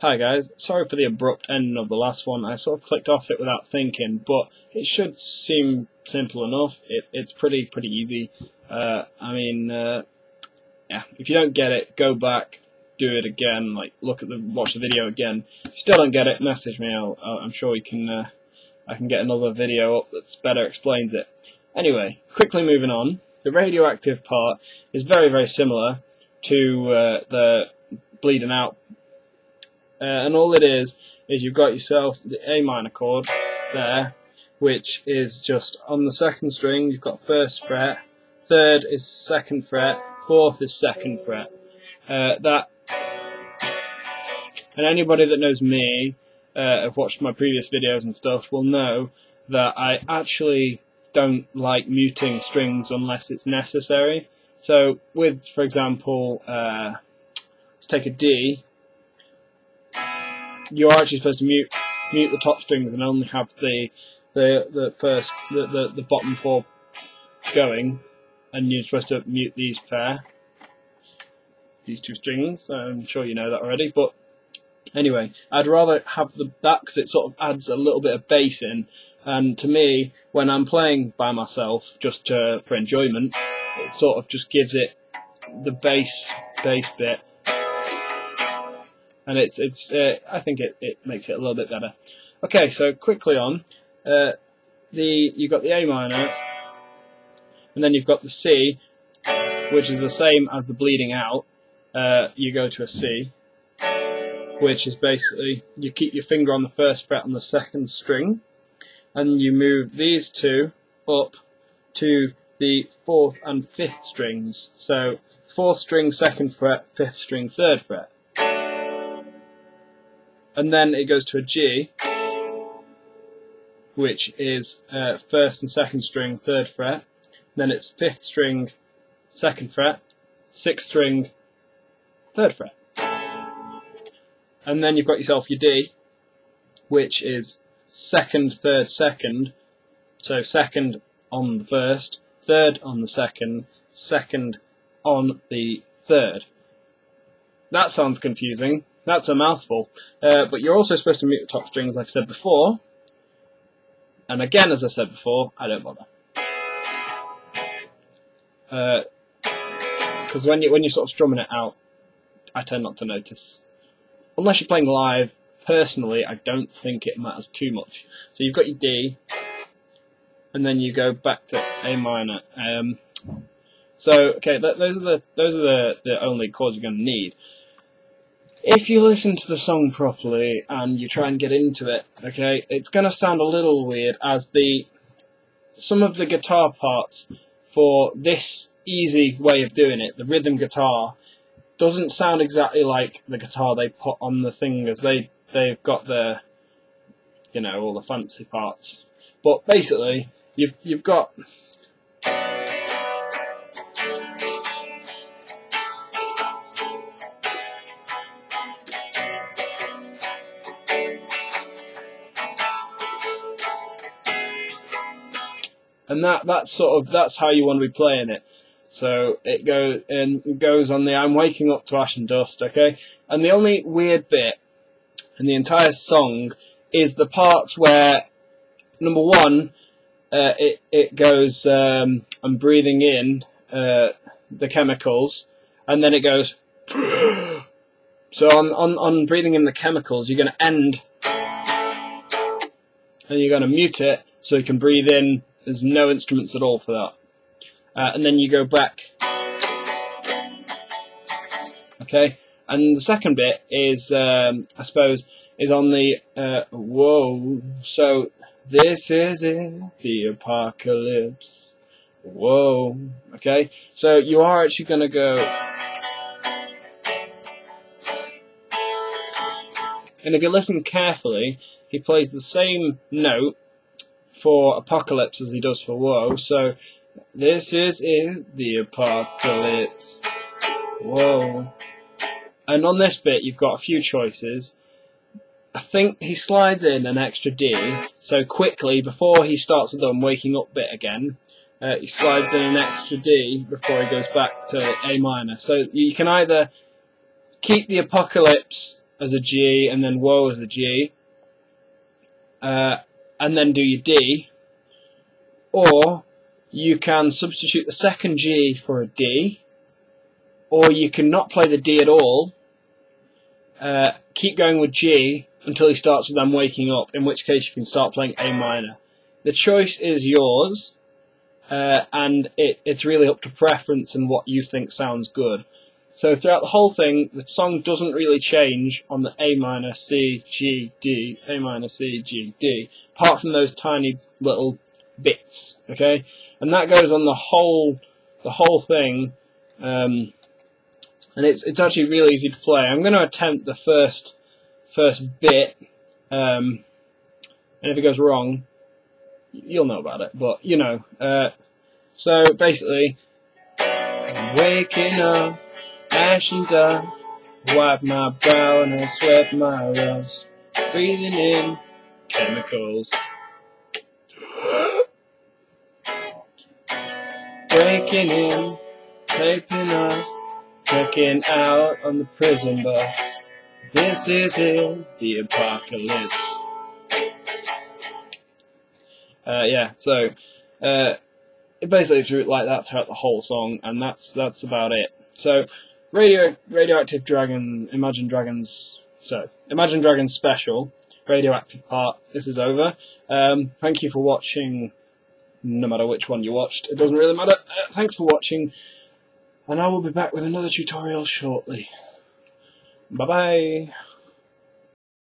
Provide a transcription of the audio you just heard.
Hi guys, sorry for the abrupt end of the last one. I sort of clicked off it without thinking, but it should seem simple enough. It's pretty easy. Yeah, if you don't get it, go back, do it again, like watch the video again. If you still don't get it, message me. I'm sure we can. I can get another video up that's better explains it. Anyway, quickly moving on. The radioactive part is very similar to the bleeding out. And all it is you've got yourself the A minor chord there, which is just on the second string. You've got first fret, third is second fret, fourth is second fret. And anybody that knows me, have watched my previous videos and stuff, will know that I actually don't like muting strings unless it's necessary. So with, for example, let's take a D. You're actually supposed to mute the top strings and only have the bottom four going, and you're supposed to mute these two strings. I'm sure you know that already, but anyway, I'd rather have that because it sort of adds a little bit of bass in, and to me, when I'm playing by myself, just for enjoyment, it sort of just gives it the bass bit. And I think it makes it a little bit better. Okay, so quickly on, you've got the A minor, and then you've got the C, which is the same as the bleeding out. You go to a C, which is basically you keep your finger on the first fret on the second string, and you move these two up to the fourth and fifth strings. So fourth string, second fret, fifth string, third fret. And then it goes to a G, which is first and second string, third fret. Then it's fifth string, second fret, sixth string, third fret. And then you've got yourself your D, which is second, third, second. So second on the first, third on the second, second on the third. That sounds confusing. That's a mouthful, but you're also supposed to mute the top strings, like I said before. And again, as I said before, I don't bother, because when you're sort of strumming it out, I tend not to notice. Unless you're playing live, personally, I don't think it matters too much. So you've got your D, and then you go back to A minor. Okay, those are the only chords you're going to need. If you listen to the song properly and you try and get into it, okay, it's going to sound a little weird, as some of the guitar parts for this easy way of doing it, the rhythm guitar, doesn't sound exactly like the guitar they put on the thing, as they've got the, all the fancy parts. But basically, you've got and that's how you want to be playing it. So it goes on the I'm waking up to ash and dust, okay? And the only weird bit in the entire song is the parts where, number one, it goes I'm breathing in the chemicals, and then it goes so on breathing in the chemicals, you're going to end and you're going to mute it so you can breathe in. There's no instruments at all for that. And then you go back. Okay, and the second bit is, I suppose, is on the whoa. So this is it, the apocalypse. Whoa. Okay, so you are actually going to go. And if you listen carefully, he plays the same note for apocalypse as he does for whoa. So this is it, the apocalypse. Whoa. And on this bit you've got a few choices. I think he slides in an extra D, so quickly before he starts with the I'm waking up bit again, he slides in an extra D before he goes back to A minor. So you can either keep the apocalypse as a G and then woe as a G, and then do your D, or you can substitute the second G for a D, or you can not play the D at all, keep going with G until he starts with I'm waking up, in which case you can start playing A minor. The choice is yours, and it's really up to preference and what you think sounds good. So throughout the whole thing, the song doesn't really change on the A minor, C, G, D, A minor, C, G, D, apart from those tiny little bits, okay? And that goes on the whole thing, and it's actually really easy to play. I'm going to attempt the first bit, and if it goes wrong, you'll know about it, but you know. So basically, I'm waking up, ash and dust, wipe my brow and I sweat my rust, breathing in chemicals, breaking in, taping up, checking out on the prison bus. This is it, the apocalypse. Yeah, so it basically threw it like that throughout the whole song, and that's about it. So Radioactive Dragon, Imagine Dragons special, Radioactive part, this is over. Thank you for watching, no matter which one you watched, it doesn't really matter. Thanks for watching, and I will be back with another tutorial shortly. Bye bye.